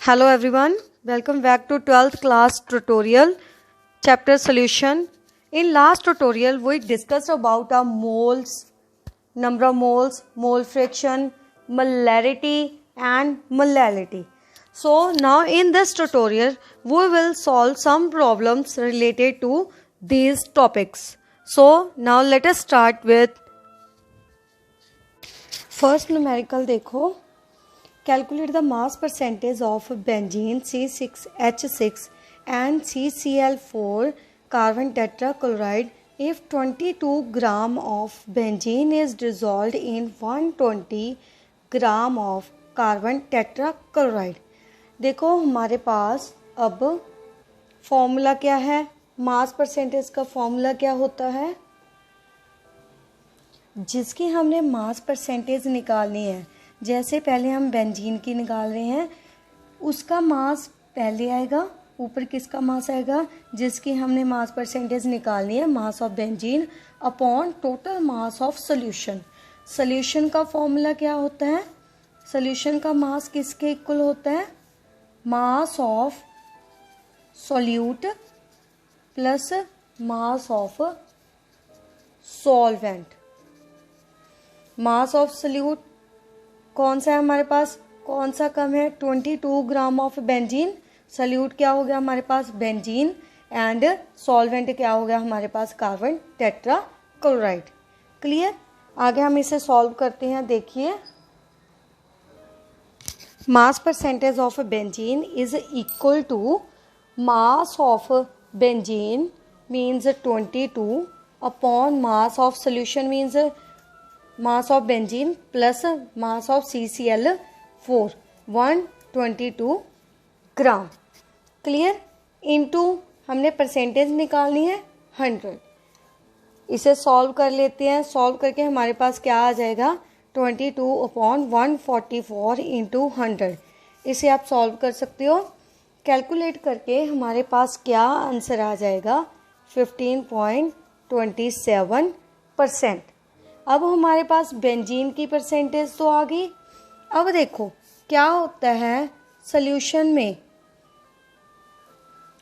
Hello everyone, welcome back to 12th class tutorial, chapter solution. In last tutorial we discussed about moles, number of moles, mole fraction, molarity and molality. So now in this tutorial we will solve some problems related to these topics. So now let us start with first numerical. देखो, calculate the mass percentage of benzene C6H6 and CCl4 carbon tetrachloride if 22 gram of benzene is dissolved in 120 gram of carbon tetrachloride. देखो हमारे पास अब formula क्या है, mass percentage का formula क्या होता है, जिसकी हमने मास परसेंटेज निकालनी है. जैसे पहले हम बेंजीन की निकाल रहे हैं, उसका मास पहले आएगा, ऊपर किसका मास आएगा, जिसकी हमने मास परसेंटेज निकालनी है, मास of benzene upon total mass of solution. Solution का फॉर्मूला क्या होता है, सोल्यूशन का मास किसके इक्वल होता है, mass of solute plus mass of solvent. Mass of solute कौन सा है हमारे पास, कौन सा कम है, 22 ग्राम ऑफ बेंजीन. सोल्यूट क्या हो गया हमारे पास, बेंजीन, एंड सॉल्वेंट क्या हो गया हमारे पास, कार्बन टेट्राक्लोराइड. क्लियर. आगे हम इसे सॉल्व करते हैं. देखिए, mass percentage of benzene is equal to mass of benzene means 22 upon mass of solution means mass of benzene plus mass of CCl4 122 gram. Clear. Into हमने परसेंटेज निकालनी है 100. इसे सॉल्व कर लेते हैं. सॉल्व करके हमारे पास क्या आ जाएगा, 22 अपॉन 144 इंटू 100. इसे आप सॉल्व कर सकते हो. कैलकुलेट करके हमारे पास क्या आंसर आ जाएगा, 15.27%. अब हमारे पास बेंजीन की परसेंटेज तो आ गई. अब देखो क्या होता है सॉल्यूशन में,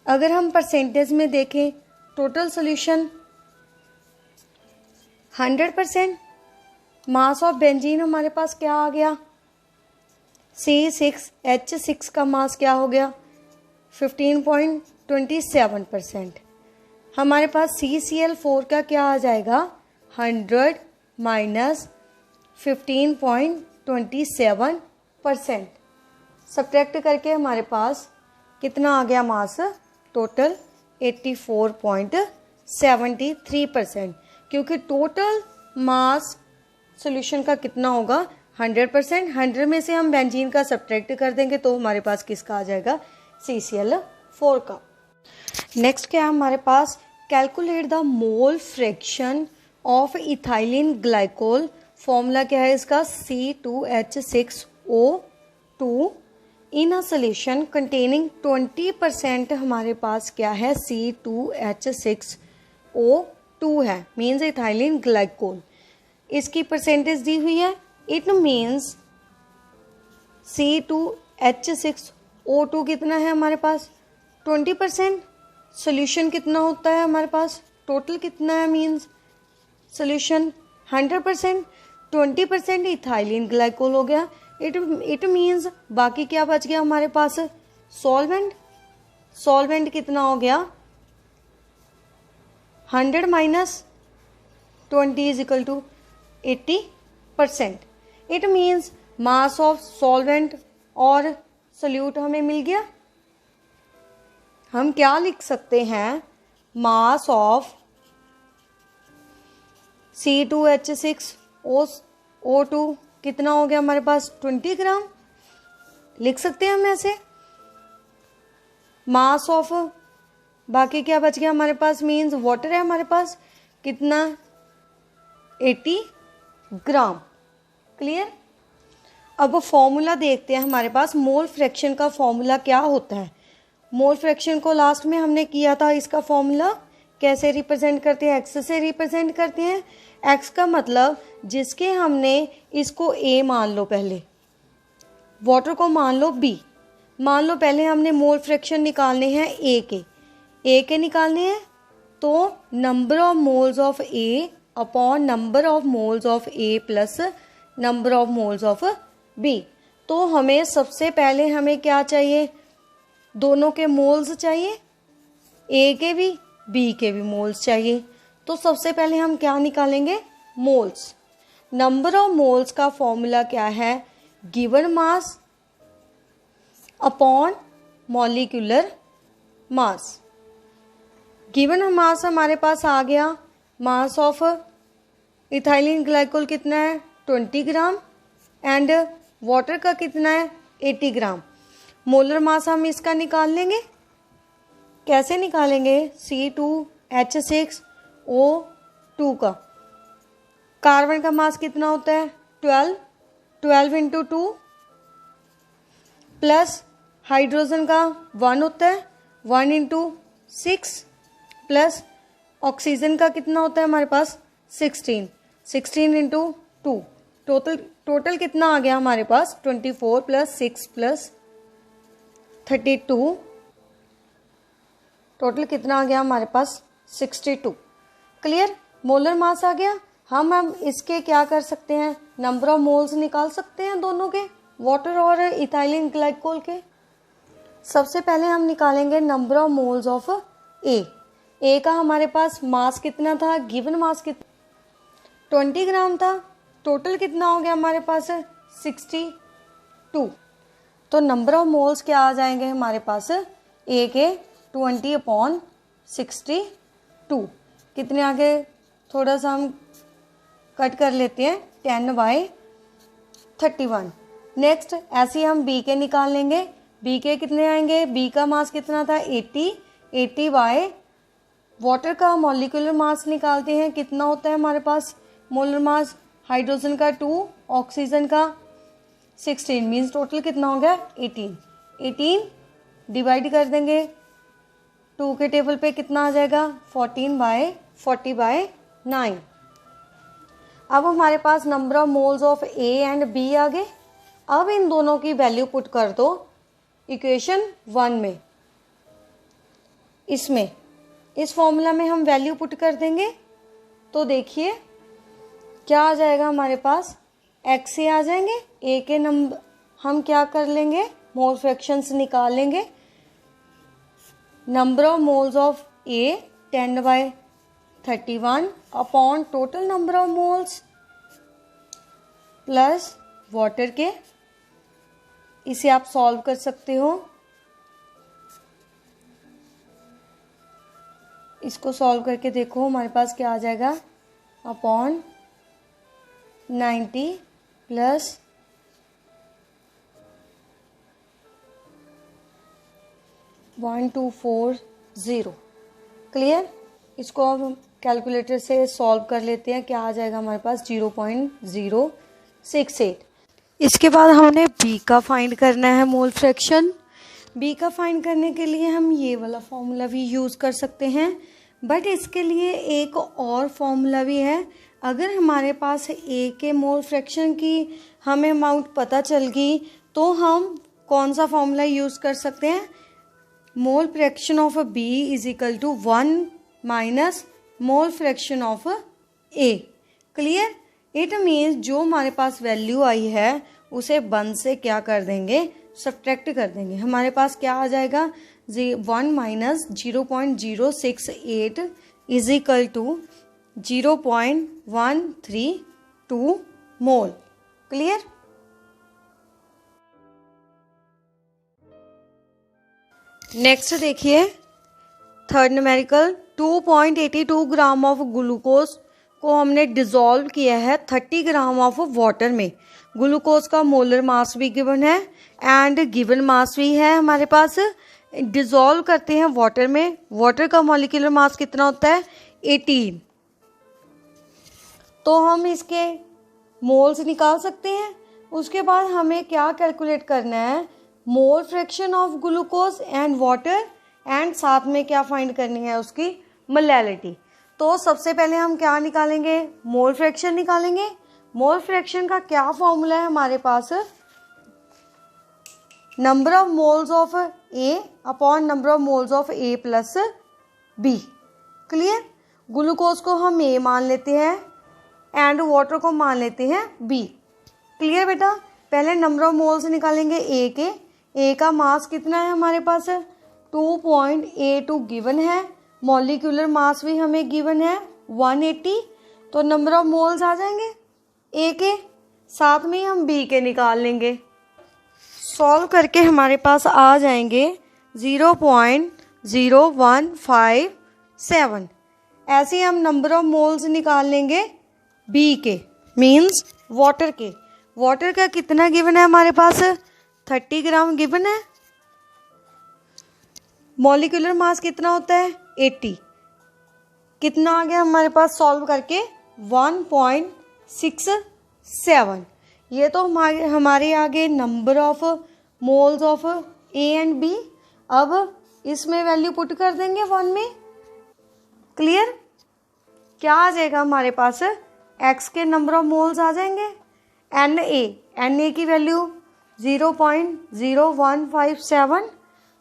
अगर हम परसेंटेज में देखें, total solution 100%. Mass of benzene हमारे पास क्या आ गया, C6H6 का मास क्या हो गया, 15.27%. हमारे पास CCl4 का क्या आ जाएगा, 100 माइनस 15.27%. सब्ट्रैक्ट करके हमारे पास कितना आ गया मास, टोटल 84.73%. क्योंकि टोटल मास सॉल्यूशन का कितना होगा, 100%. 100 में से हम बेंजीन का सब्ट्रैक्ट कर देंगे तो हमारे पास किसका आ जाएगा, CCl4 का. नेक्स्ट क्या है हमारे पास, calculate the mole fraction of ethylene glycol. Formula क्या है इसका, C2H6O2 in a solution containing 20%. हमारे पास क्या है, C2H6O2 है, मीन्स इथाइलिन ग्लाइकोल. इसकी परसेंटेज दी हुई है. इट मीन्स C2H6O2 कितना है हमारे पास, 20%. सोल्यूशन कितना होता है हमारे पास, टोटल कितना है, मीन्स सोल्यूशन 100%. 20% इथाइलिन ग्लाइकोल हो गया. इट मीन्स बाकी क्या बच गया हमारे पास, सॉल्वेंट. सॉल्वेंट कितना हो गया, 100 minus 20 is equal to 80%. It means mass of solvent और सोल्यूट हमें मिल गया. हम क्या लिख सकते हैं, मास ऑफ C2H6O2 कितना हो गया हमारे पास, 20 ग्राम. लिख सकते हैं हम ऐसे. मास ऑफ बाकी क्या बच गया हमारे पास, मीन्स वाटर है हमारे पास, कितना, 80 ग्राम. क्लियर. अब फॉर्मूला देखते हैं हमारे पास. मोल फ्रैक्शन का फॉर्मूला क्या होता है, मोल फ्रैक्शन को लास्ट में हमने किया था. इसका फॉर्मूला कैसे रिप्रेजेंट करते हैं, एक्स से रिप्रेजेंट करते हैं. एक्स का मतलब जिसके हमने इसको ए मान लो, पहले वाटर को मान लो बी, मान लो पहले हमने मोल फ्रैक्शन निकालने हैं ए के निकालने हैं, तो number of moles of A upon number of moles of A plus number of moles of B. तो हमें सबसे पहले हमें क्या चाहिए, दोनों के मोल्स चाहिए, ए के भी बी के भी मोल्स चाहिए। तो सबसे पहले हम क्या निकालेंगे, मोल्स। नंबर ऑफ मोल्स का फॉर्मूला क्या है, given mass upon molecular mass. Given mass हमारे पास आ गया, मास ऑफ इथाइलिन ग्लाइकोल कितना है 20 ग्राम एंड वाटर का कितना है 80 ग्राम। मोलर मास हम इसका निकाल लेंगे, कैसे निकालेंगे, C2H6O2 का। कार्बन का मास कितना होता है 12 इंटू 2 प्लस हाइड्रोजन का 1 होता है 1 इंटू 6 प्लस ऑक्सीजन का कितना होता है हमारे पास 16 इंटू 2। टोटल कितना आ गया हमारे पास 24 प्लस 6 प्लस 32, टोटल कितना आ गया हमारे पास 62। क्लियर, मोलर मास आ गया। हम इसके क्या कर सकते हैं, नंबर ऑफ मोल्स निकाल सकते हैं दोनों के, वाटर और इथाइलिन ग्लाइकोल के। सबसे पहले हम निकालेंगे नंबर ऑफ मोल्स ऑफ ए का हमारे पास मास कितना था, गिवन मास कितना 20 ग्राम था, टोटल कितना हो गया हमारे पास 62। तो नंबर ऑफ मोल्स क्या आ जाएंगे हमारे पास ए के 20/62। कितने आगे थोड़ा सा हम कट कर लेते हैं 10/31। नेक्स्ट ऐसे ही हम बी के निकाल लेंगे, बी के कितने आएंगे, बी का मास कितना था 80 बाय वाटर का मॉलिक्यूलर मास निकालते हैं, कितना होता है हमारे पास मोलर मास, हाइड्रोजन का 2 ऑक्सीजन का 16 मीन्स टोटल कितना हो गया 18 डिवाइड कर देंगे 2 के टेबल पे कितना आ जाएगा 14/40/9। अब हमारे पास number of moles of A and B आ गए। अब इन दोनों की वैल्यू पुट कर दो इक्वेशन 1 में। इसमें इस फॉर्मूला में हम वैल्यू पुट कर देंगे तो देखिए क्या आ जाएगा हमारे पास, एक्स ए आ जाएंगे। ए के नंबर हम क्या कर लेंगे, मोल फ्रैक्शंस निकाल लेंगे। Number of moles of A 10/31 upon total number of moles plus water के। इसे आप सॉल्व कर सकते हो, इसको सॉल्व करके देखो हमारे पास क्या आ जाएगा, अपॉन 90 प्लस 1240। क्लियर, इसको अब हम कैलकुलेटर से सॉल्व कर लेते हैं, क्या आ जाएगा हमारे पास 0.068। इसके बाद हमने बी का फाइंड करना है मोल फ्रैक्शन। बी का फाइंड करने के लिए हम ये वाला फॉर्मूला भी यूज़ कर सकते हैं, बट इसके लिए एक और फॉर्मूला भी है। अगर हमारे पास ए के मोल फ्रैक्शन की हमें अमाउंट पता चल गई तो हम कौन सा फॉर्मूला यूज़ कर सकते हैं, mole fraction of B is equal to 1 minus mole fraction of A. Clear, it means जो हमारे पास वैल्यू आई है उसे 1 से क्या कर देंगे, सब्ट्रैक्ट कर देंगे। हमारे पास क्या आ जाएगा 1 minus 0.068 is equal to 0.132 mole. Clear, next देखिए third numerical 2.82 gram of glucose को हमने डिसॉल्व किया है 30 ग्राम ऑफ वाटर में। ग्लूकोज का मोलर मास भी गिवन है एंड गिवन मास भी है हमारे पास। डिसॉल्व करते हैं वाटर में, वाटर का मॉलिक्यूलर मास कितना होता है 18। तो हम इसके मोल्स निकाल सकते हैं। उसके बाद हमें क्या कैलकुलेट करना है, मोल fraction of glucose and water, and साथ में क्या फाइंड करनी है उसकी मोलैलिटी। तो सबसे पहले हम क्या निकालेंगे, मोल फ्रैक्शन निकालेंगे। मोल फ्रैक्शन का क्या फॉर्मूला है हमारे पास, number of moles of A upon number of moles of A plus B. Clear. Glucose को हम ए मान लेते हैं एंड वाटर को मान लेते हैं बी। क्लियर बेटा। पहले नंबर ऑफ मोल्स निकालेंगे ए के। ए का मास कितना है हमारे पास 2.82 गिवन है। मॉलिक्यूलर मास भी हमें गिवन है 180। तो नंबर ऑफ मोल्स आ जाएंगे ए के, साथ में हम बी के निकाल लेंगे। सॉल्व करके हमारे पास आ जाएंगे 0.0157। ऐसे ही हम नंबर ऑफ मोल्स निकाल लेंगे बी के, मीन्स वाटर के। वाटर का कितना गिवन है हमारे पास 30 ग्राम गिवन है। मॉलिक्यूलर मास कितना होता है 80। कितना आ गया हमारे पास सॉल्व करके 1.67। ये तो हमारे आगे number of moles of A and B. अब इसमें वैल्यू पुट कर देंगे 1 में। क्लियर। क्या आ जाएगा हमारे पास एक्स के नंबर ऑफ मोल्स आ जाएंगे एन ए की वैल्यू 0.0157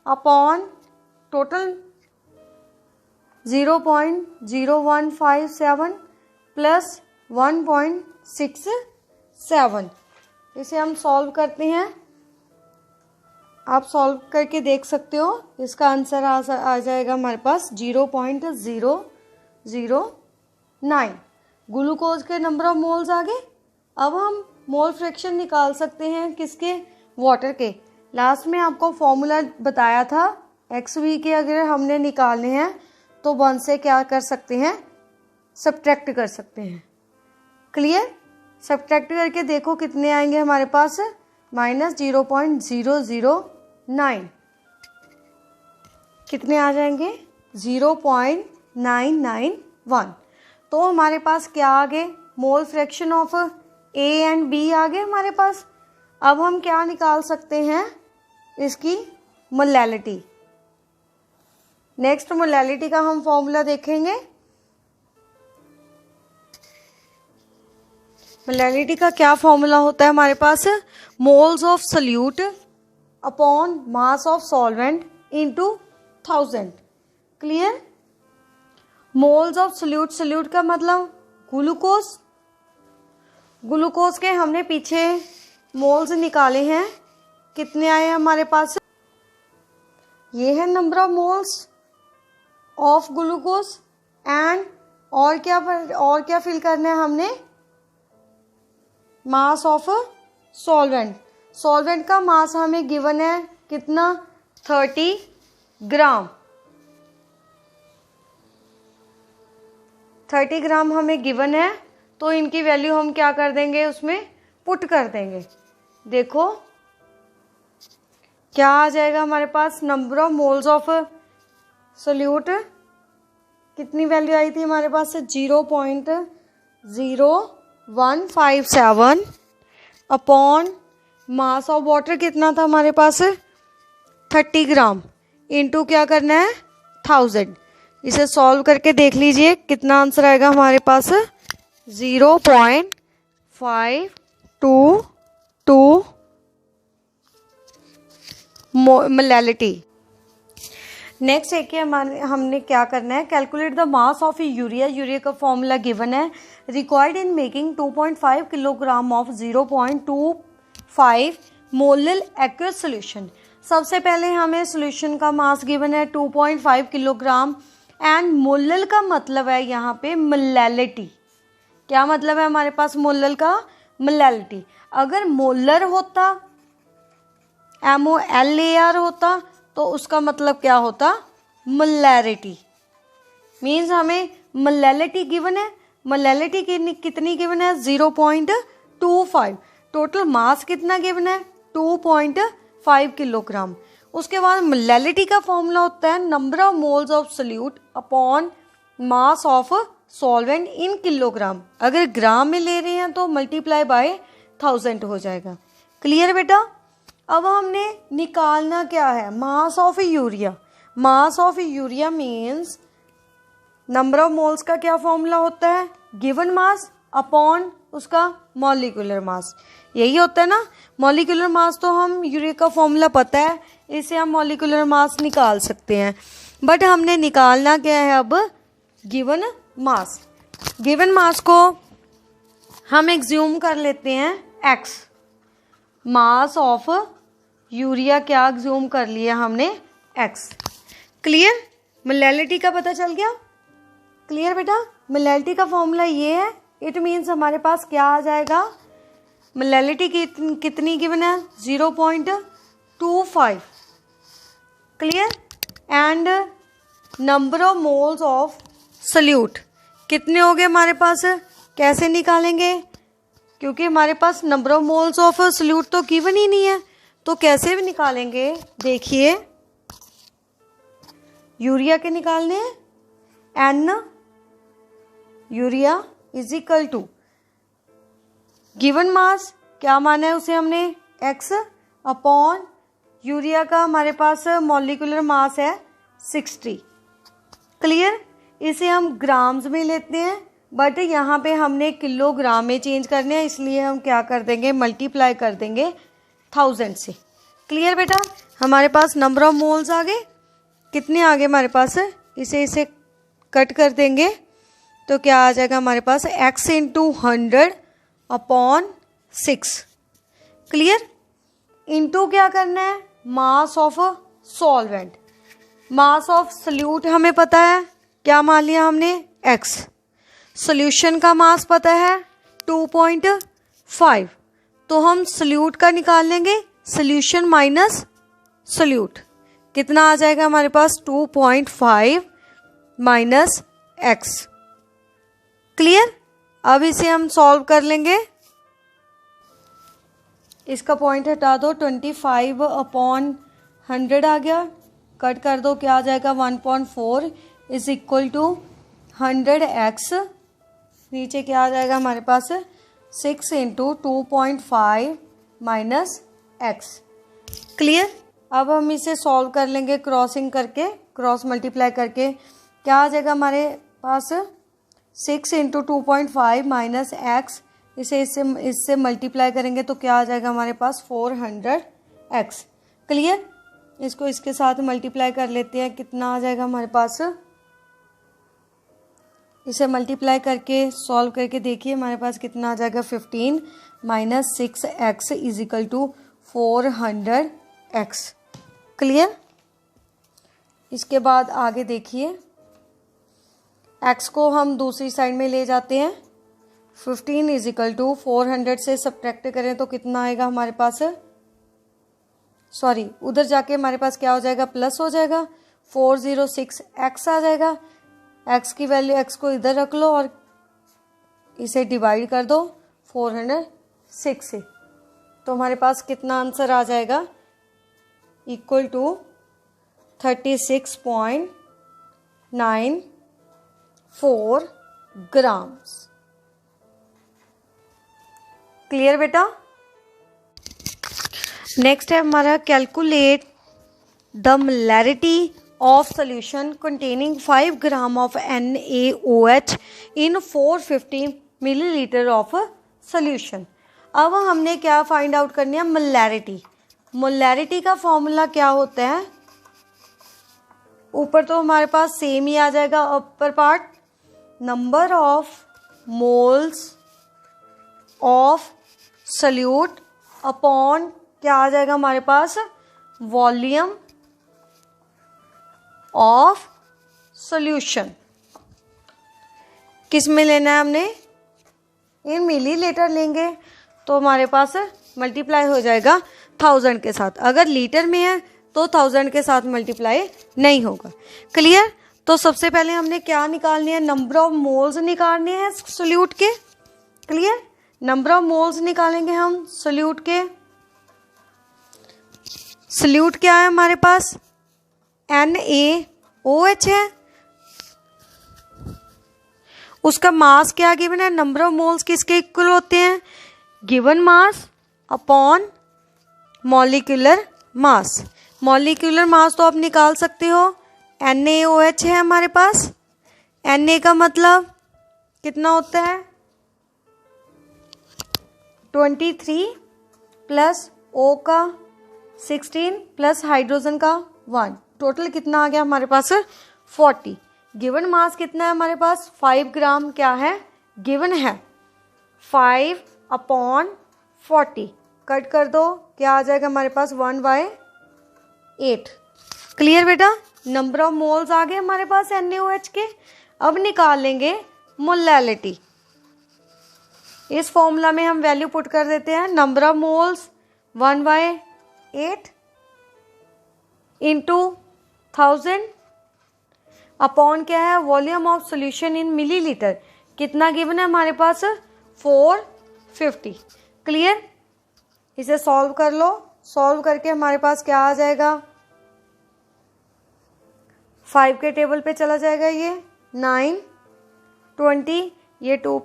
अपॉन टोटल 0.0157 प्लस 1.67। इसे हम सॉल्व करते हैं। आप सॉल्व करके देख सकते हो। इसका आंसर आ जाएगा हमारे पास 0.009। ग्लूकोज के नंबर ऑफ मोल्स आ गए। अब हम मोल फ्रैक्शन निकाल सकते हैं किसके, वाटर के। लास्ट में आपको फॉर्मूला बताया था XV के अगर हमने निकालने हैं तो 1 से क्या कर सकते हैं, सब्ट्रैक्ट कर सकते हैं। क्लियर। सब्ट्रैक्ट करके देखो कितने आएंगे हमारे पास -0.009। कितने आ जाएंगे 0.991। तो हमारे पास क्या आ गए, mole fraction of A and B आ गए हमारे पास। अब हम क्या निकाल सकते हैं, इसकी मोलैलिटी। नेक्स्ट मोलैलिटी का हम फॉर्मूला देखेंगे। मोलैलिटी का क्या फॉर्मूला होता है हमारे पास, moles of solute upon mass of solvent into 1000। Clear. Moles of solute, solute का मतलब ग्लूकोज। ग्लूकोज के हमने पीछे मोल्स निकाले हैं, कितने आए हैं हमारे पास, ये है number of moles of glucose and और क्या फिल करना है हमने, मास ऑफ सॉल्वेंट। सॉल्वेंट का मास हमें गिवन है कितना 30 ग्राम। 30 ग्राम हमें गिवन है, तो इनकी वैल्यू हम क्या कर देंगे, उसमें पुट कर देंगे। देखो क्या आ जाएगा हमारे पास, number of moles of solute कितनी वैल्यू आई थी हमारे पास 0.0157 अपॉन मास ऑफ वाटर कितना था हमारे पास 30 ग्राम इंटू क्या करना है 1000। इसे सॉल्व करके देख लीजिए कितना आंसर आएगा हमारे पास 0.522 मोलैलिटी। नेक्स्ट है कि हमने क्या करना है, calculate the mass of urea. Urea का फॉर्मूला गिवन है, required in making 2.5 kilogram of 0.25 molal aqueous solution. सबसे पहले हमें सोल्यूशन का मास गिवन है 2.5 किलोग्राम एंड मोलल का मतलब है यहाँ पे मोलैलिटी। क्या मतलब है हमारे पास मोलल का, मोलैलिटी। अगर मोलर होता MOLAR होता तो उसका मतलब क्या होता, मोलैरिटी। मीन्स हमें मोलैलिटी गिवन है, मोलैलिटी कितनी गिवन है 0.25। टोटल मास कितना गिवन है 2.5 किलोग्राम। उसके बाद मोलैलिटी का फॉर्मूला होता है number of moles of solute upon mass of solvent in kilogram. अगर ग्राम में ले रहे हैं तो मल्टीप्लाई बाय 1000 हो जाएगा। क्लियर बेटा। अब हमने निकालना क्या है, mass of urea. Mass of urea means number of moles का क्या फॉर्मूला होता है, गिवन मास अपॉन उसका मॉलिक्यूलर मास, यही होता है ना मॉलिक्यूलर मास। तो हम यूरिया का फॉर्मूला पता है, इससे हम मॉलिक्यूलर मास निकाल सकते हैं। बट हमने निकालना क्या है अब, गिवन मास। गिवन मास को हम एग्ज्यूम कर लेते हैं x। मास ऑफ यूरिया क्या एग्ज्यूम कर लिया हमने, x। क्लियर, मोलैलिटी का पता चल गया। क्लियर बेटा, मोलैलिटी का फॉर्मूला ये है। इट मीन्स हमारे पास क्या आ जाएगा, मोलैलिटी कितनी गिवन है, 0.25। Clear, and number of moles of solute कितने हो गए हमारे पास, कैसे निकालेंगे, क्योंकि हमारे पास number of moles of solute तो गिवन ही नहीं है, तो कैसे भी निकालेंगे। देखिए यूरिया के निकालने हैं, n urea is equal to given mass, क्या माना है उसे हमने, x अपॉन यूरिया का हमारे पास मॉलिक्यूलर मास है 60। क्लियर, इसे हम ग्राम्स में लेते हैं, बट यहाँ पे हमने किलोग्राम में चेंज करने हैं, इसलिए हम क्या कर देंगे, मल्टीप्लाई कर देंगे 1000 से। क्लियर बेटा, हमारे पास नंबर ऑफ मोल्स आ गए, कितने आ गए हमारे पास, इसे कट कर देंगे तो क्या आ जाएगा हमारे पास, x into 100 upon 6। Clear, into क्या करना है, मास of solvent. Mass of solute हमें पता है, क्या मान लिया हमने, x। सॉल्यूशन का मास पता है 2.5, तो हम सल्यूट का निकाल लेंगे, सॉल्यूशन माइनस सल्यूट, कितना आ जाएगा हमारे पास, 2.5 माइनस x। क्लियर, अब इसे हम सॉल्व कर लेंगे, इसका पॉइंट हटा दो, 25 अपॉन 100 आ गया, कट कर दो, क्या आ जाएगा, 1.4 इज इक्वल टू 100x, नीचे क्या आ जाएगा हमारे पास, 6 इंटू 2.5 माइनस x। क्लियर, अब हम इसे सॉल्व कर लेंगे क्रॉसिंग करके, क्रॉस मल्टीप्लाई करके, क्या आ जाएगा हमारे पास, 6 इंटू 2.5 माइनस एक्स, इससे मल्टीप्लाई करेंगे तो क्या आ जाएगा हमारे पास, 400x। क्लियर, इसको इसके साथ मल्टीप्लाई कर लेते हैं, कितना आ जाएगा हमारे पास, इसे मल्टीप्लाई करके सॉल्व करके देखिए हमारे पास कितना आ जाएगा, 15 minus 6x is equal to 400x। Clear, इसके बाद आगे देखिए, x को हम दूसरी साइड में ले जाते हैं, 15 इज इक्वल टू 400 से सब्ट्रैक्ट करें तो कितना आएगा हमारे पास, सॉरी उधर जाके हमारे पास क्या हो जाएगा, प्लस हो जाएगा, 406x आ जाएगा। x की वैल्यू, x को इधर रख लो और इसे डिवाइड कर दो 406 से, तो हमारे पास कितना आंसर आ जाएगा, इक्वल टू 36.94 ग्राम्स। क्लियर बेटा, नेक्स्ट है हमारा, calculate the molarity of solution containing 5 gram of NaOH in 450 milliliter of solution। अब हमने क्या फाइंड आउट करनी है, मोलैरिटी। मोलैरिटी का फॉर्मूला क्या होता है, ऊपर तो हमारे पास सेम ही आ जाएगा, upper part number of moles of solute upon क्या आ जाएगा हमारे पास, वॉल्यूम ऑफ सॉल्यूशन। किस में लेना है हमने, इन मिलीलीटर लेंगे तो हमारे पास मल्टीप्लाई हो जाएगा 1000 के साथ, अगर लीटर में है तो 1000 के साथ मल्टीप्लाई नहीं होगा। क्लियर, तो सबसे पहले हमने क्या निकालनी है, नंबर ऑफ मोल्स निकालने हैं सॉल्यूट के। क्लियर, नंबर ऑफ मोल्स निकालेंगे हम सॉल्यूट के। सॉल्यूट क्या है हमारे पास, NaOH है, उसका मास क्या गिवन है, नंबर ऑफ मोल्स किसके इक्वल होते हैं, given mass upon molecular mass. Molecular mass तो आप निकाल सकते हो, NaOH है हमारे पास, Na का मतलब कितना होता है, 23 प्लस O का 16 प्लस हाइड्रोजन का 1, टोटल कितना आ गया हमारे पास 40। गिवन मास कितना है हमारे पास 5 ग्राम क्या है गिवन है 5/40। कट कर दो क्या आ जाएगा हमारे पास 1/8। क्लियर बेटा। नंबर ऑफ मोल्स आ गए हमारे पास NaOH के। अब निकाल लेंगे मोलैलिटी। इस फॉर्मूला में हम वैल्यू पुट कर देते हैं number of moles 1/8 into 1000 upon क्या है volume of solution in millilitre. कितना गिवन है हमारे पास 450। क्लियर। इसे सॉल्व कर लो। सॉल्व करके हमारे पास क्या आ जाएगा 5 के टेबल पे चला जाएगा ये 9 20, ये 2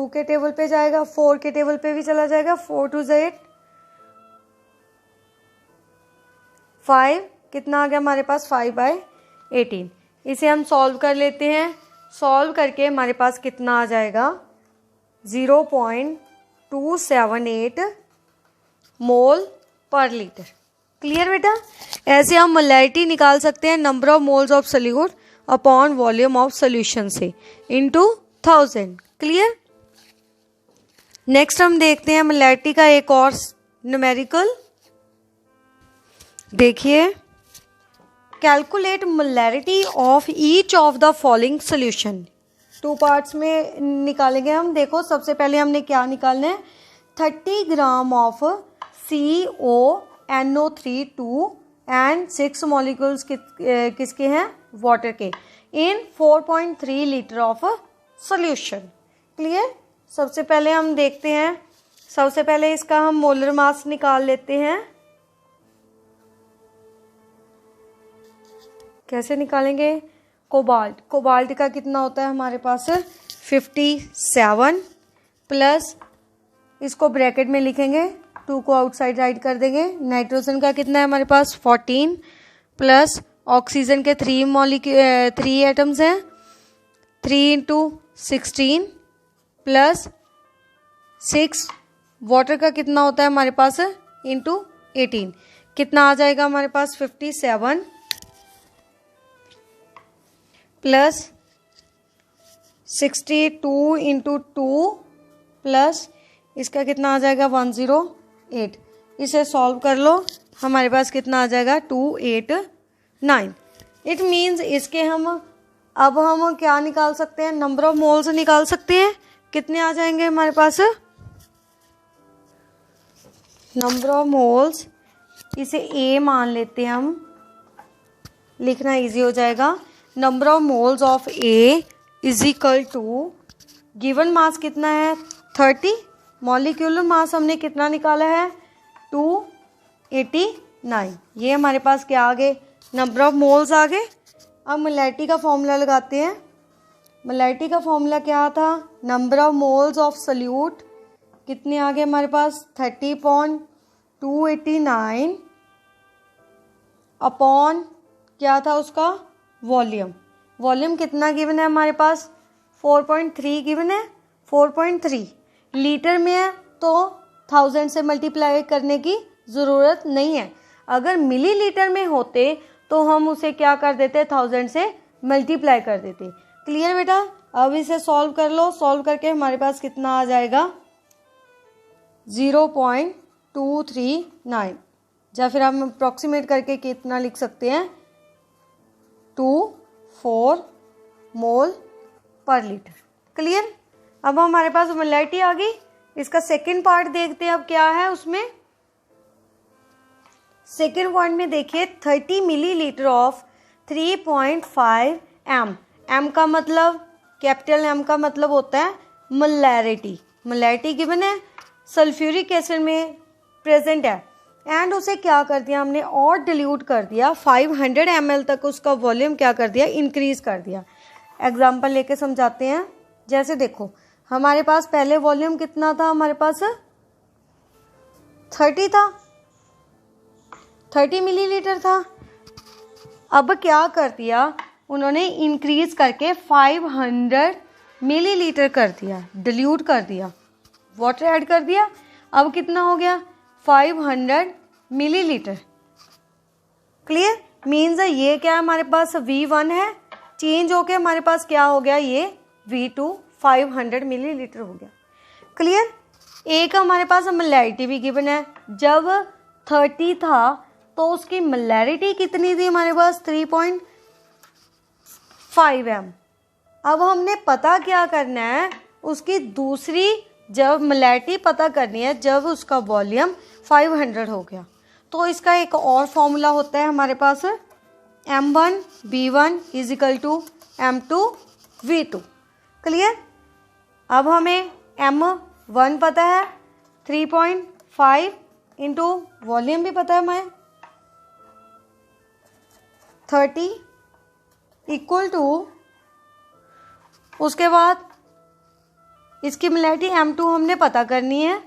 के टेबल पे जाएगा, 4 के टेबल पे भी चला जाएगा, 4 2 8 5 कितना आ गया हमारे पास 5/18। इसे हम सॉल्व कर लेते हैं। सॉल्व करके हमारे पास कितना आ जाएगा 0.278 मोल पर लीटर। क्लियर बेटा। ऐसे हम मोलैलिटी निकाल सकते हैं number of moles of solute upon volume of solution से इनटू 1000। क्लियर। नेक्स्ट हम देखते हैं मोलैलिटी का एक और न्यूमेरिकल। देखिए calculate molarity of each of the following solution. 2 parts में निकालेंगे हम। देखो सबसे पहले हमने क्या निकालना है 30 gram of CONO3 and 6 molecules किसके हैं वाटर के इन 4.3 लीटर ऑफ सोल्यूशन। क्लियर। सबसे पहले हम देखते हैं। सबसे पहले इसका हम मोलर मास निकाल लेते हैं। कैसे निकालेंगे कोबाल्ट का कितना होता है हमारे पास 57 प्लस इसको ब्रैकेट में लिखेंगे 2 को आउटसाइड राइट कर देंगे। नाइट्रोजन का कितना है हमारे पास 14 प्लस ऑक्सीजन के 3 एटम्स हैं 3 × 16 प्लस 6 वाटर का कितना होता है हमारे पास × 18। कितना आ जाएगा हमारे पास 57 प्लस 62 × 2 प्लस इसका कितना आ जाएगा 108। इसे सॉल्व कर लो हमारे पास कितना आ जाएगा 289। इट मीन्स इसके हम अब हम क्या निकाल सकते हैं नंबर ऑफ मोल्स निकाल सकते हैं। कितने आ जाएंगे हमारे पास नंबर ऑफ मोल्स। इसे A मान लेते हैं हम, लिखना इजी हो जाएगा। Number of moles of A is equal to given mass कितना है 30, मॉलिक्यूलर मास हमने कितना निकाला है 289। ये हमारे पास क्या आ गए नंबर ऑफ मोल्स आ गए। अब मोलैलिटी का फॉर्मूला लगाते हैं। मोलैलिटी का फॉर्मूला क्या था number of moles of solute कितने आ गए हमारे पास 30.289 अपॉन क्या था उसका वॉल्यूम कितना गिवन है हमारे पास 4.3 गिवन है। 4.3 लीटर में है तो 1000 से मल्टीप्लाई करने की ज़रूरत नहीं है। अगर मिली लीटर में होते तो हम उसे क्या कर देते 1000 से मल्टीप्लाई कर देते। क्लियर बेटा। अब इसे सॉल्व कर लो। सॉल्व करके हमारे पास कितना आ जाएगा 0.239 या फिर हम अप्रॉक्सीमेट करके कितना लिख सकते हैं 24 मोल पर लीटर। क्लियर। अब हमारे पास मोलैलिटी आ गई। इसका सेकंड पार्ट देखते हैं अब क्या है उसमें। सेकंड पॉइंट में देखिए 30 मिलीलीटर ऑफ 3.5 एम। एम का मतलब कैपिटल एम का मतलब होता है मोलैरिटी। मोलैरिटी गिवन है सल्फ्यूरिक एसिड में प्रेजेंट है एंड उसे क्या कर दिया हमने और डिल्यूट कर दिया 500 ml तक उसका वॉल्यूम क्या कर दिया इंक्रीज कर दिया। एग्जाम्पल लेके समझाते हैं। जैसे देखो हमारे पास पहले वॉल्यूम कितना था हमारे पास 30 था 30 मिलीलीटर था। अब क्या कर दिया उन्होंने इंक्रीज करके 500 मिलीलीटर कर दिया डिल्यूट कर दिया। वाटर ऐड कर दिया, अब कितना हो गया 500 मिलीलीटर। क्लियर, मीन्स ये क्या है हमारे पास V1 है, चेंज होके हमारे पास क्या हो गया ये V2 500 मिलीलीटर हो गया। क्लियर, एक हमारे पास मोलैरिटी भी गिवन है, जब 30 था तो उसकी मोलैरिटी कितनी थी हमारे पास 3.5 m। अब हमने पता क्या करना है, उसकी दूसरी जब मोलैरिटी पता करनी है जब उसका वॉल्यूम 500 हो गया। तो इसका एक और फॉर्मूला होता है हमारे पास M1 B1 is equal to M2 V2। Clear, अब हमें M1 पता है 3.5 इंटू वॉल्यूम भी पता है हमें 30 इक्वल टू, उसके बाद इसकी मोलैरिटी M2 हमने पता करनी है,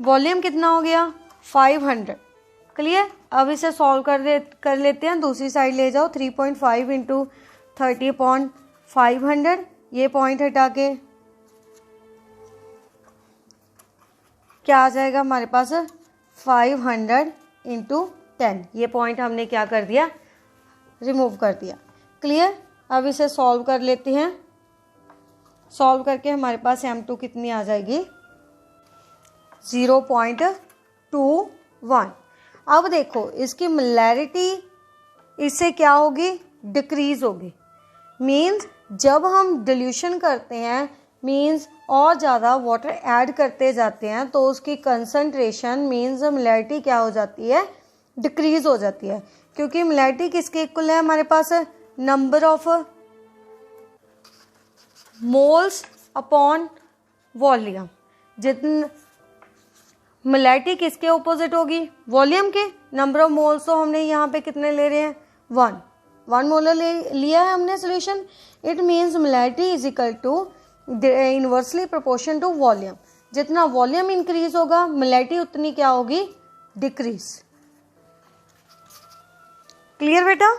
वॉल्यूम कितना हो गया 500। क्लियर, अब इसे सॉल्व कर लेते हैं, दूसरी साइड ले जाओ 3.5 इंटू 30.500, ये पॉइंट हटा के क्या आ जाएगा हमारे पास 500 इंटू 10, ये पॉइंट हमने क्या कर दिया रिमूव कर दिया। क्लियर, अब इसे सॉल्व कर लेते हैं, सॉल्व करके हमारे पास M2 कितनी आ जाएगी 0.21। अब देखो इसकी मोलैरिटी इससे क्या होगी डिक्रीज होगी, मीन्स जब हम डिल्यूशन करते हैं मीन्स और ज़्यादा वाटर ऐड करते जाते हैं तो उसकी कंसंट्रेशन मीन्स मोलैरिटी क्या हो जाती है डिक्रीज हो जाती है, क्योंकि मोलैरिटी किसके इक्वल है हमारे पास number of moles upon volume. जितन मोलैरिटी किसके ऑपोजिट होगी वॉल्यूम के, नंबर ऑफ मोल्स तो हमने यहाँ पे कितने ले रहे हैं 1 मोलर लिया है हमने solution, it means molarity is equal to inversely proportion to volume. जितना वॉल्यूम इंक्रीज होगा मोलैरिटी उतनी क्या होगी डिक्रीज। क्लियर बेटा।